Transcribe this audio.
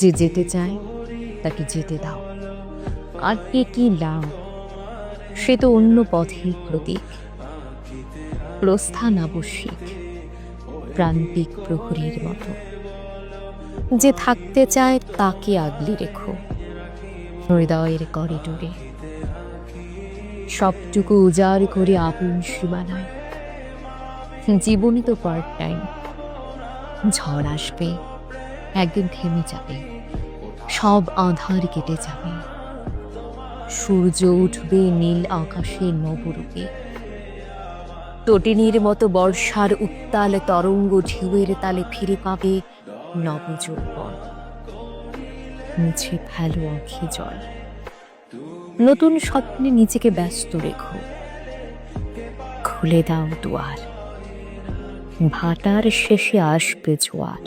যে যেতে চায় তাকে যেতে দাও। আর কে কি লাভ, সে তো অন্য পথের প্রতীক। প্রস্থান আবশ্যিক, প্রান্তিক প্রহরীর মতো। যে থাকতে চায় তাকে আগলে রেখো হৃদয়ের করিডোরে। সবটুকু উজাড় করে আপন সীমানায়। জীবনই তো পার্ট টাইম। ঝড় আসবে, একদিন থেমে যাবে, সব আঁধার কেটে যাবে। সূর্য উঠবে নীল আকাশে নবরূপে। তটিনীর মতো বর্ষার উত্তাল তরঙ্গ ঢেউয়ের তালে ফিরে পাবে নবযৌবন। মুছে ফেলো আঁখি জল, নতুন স্বপ্নে নিজেকে ব্যস্ত রেখো। খুলে দাও দুয়ার, ভাটার শেষে আসবে জোয়ার।